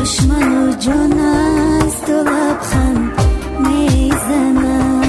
دشمن و جان است و لبخند میزنم.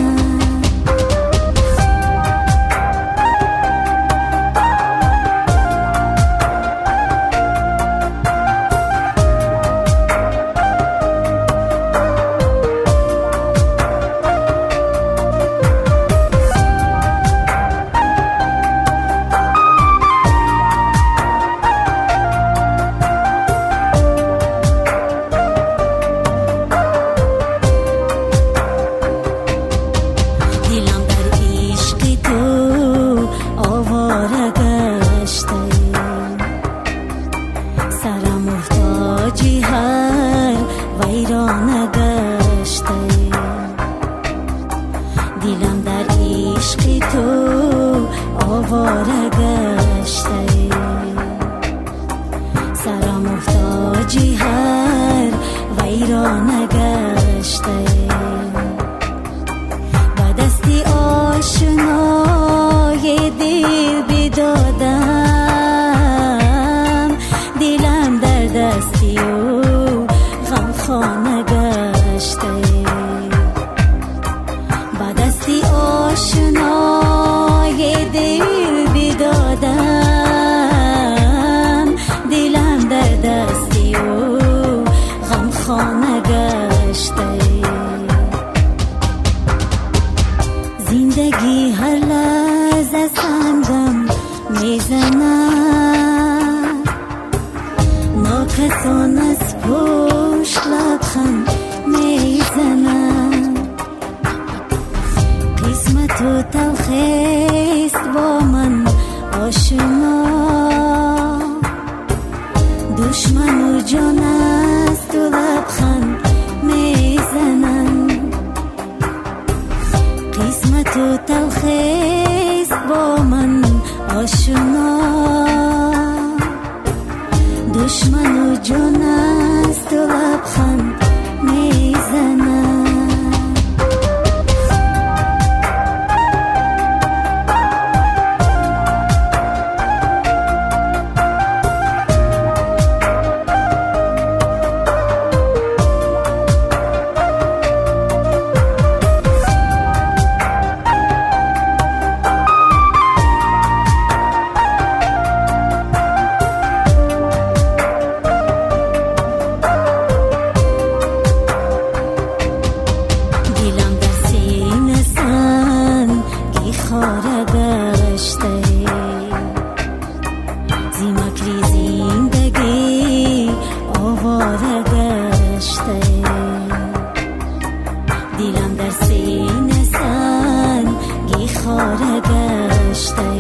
ویرانه گشته دلم در عشق تو آواره گشته سرم محتاجی هر ویرانه گشته با دستی آشنای دل بدادم دلم در دستی او خانه گشته با دستی آشنای دل بدادم دلم در دستی او غم خانه گشته زندگی هر لحظه سنگم میزنم ناکسان از پشت لبخند میزنم قسمت و تلخیست با من آشنا دشمن و جان است و لبخند میزنم قسمت و تلخیست با من آشنا دشمن و جان است و لبخند میزنم. خاره گشته زیمکری زندگی آواره گشته دلم در سینه سنگی خاره گشته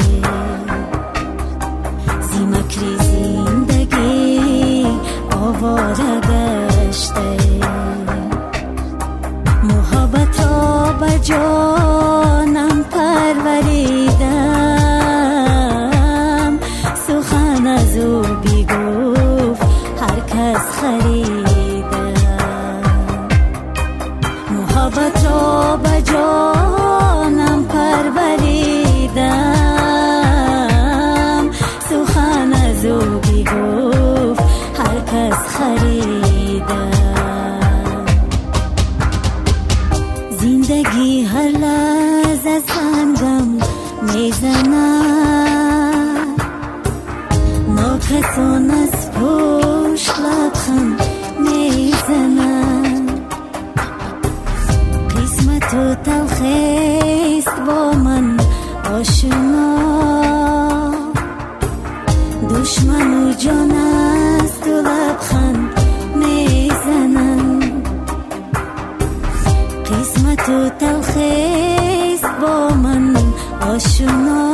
زیمکری زندگی آواره گشته محبت را به جانم پروریدم سخن از او بیگفت هر کس خریدم محبت را به جانم پروریدم سخن از او بیگفت هر کس خریدم زندگی هر لحظه سنگم میزنم ناکسان از پشت لبخند میزنم قسمت و تلخیست با من آشنا دشمن و جان است و لبخند میزنم قسمت و تلخیست با من آشنا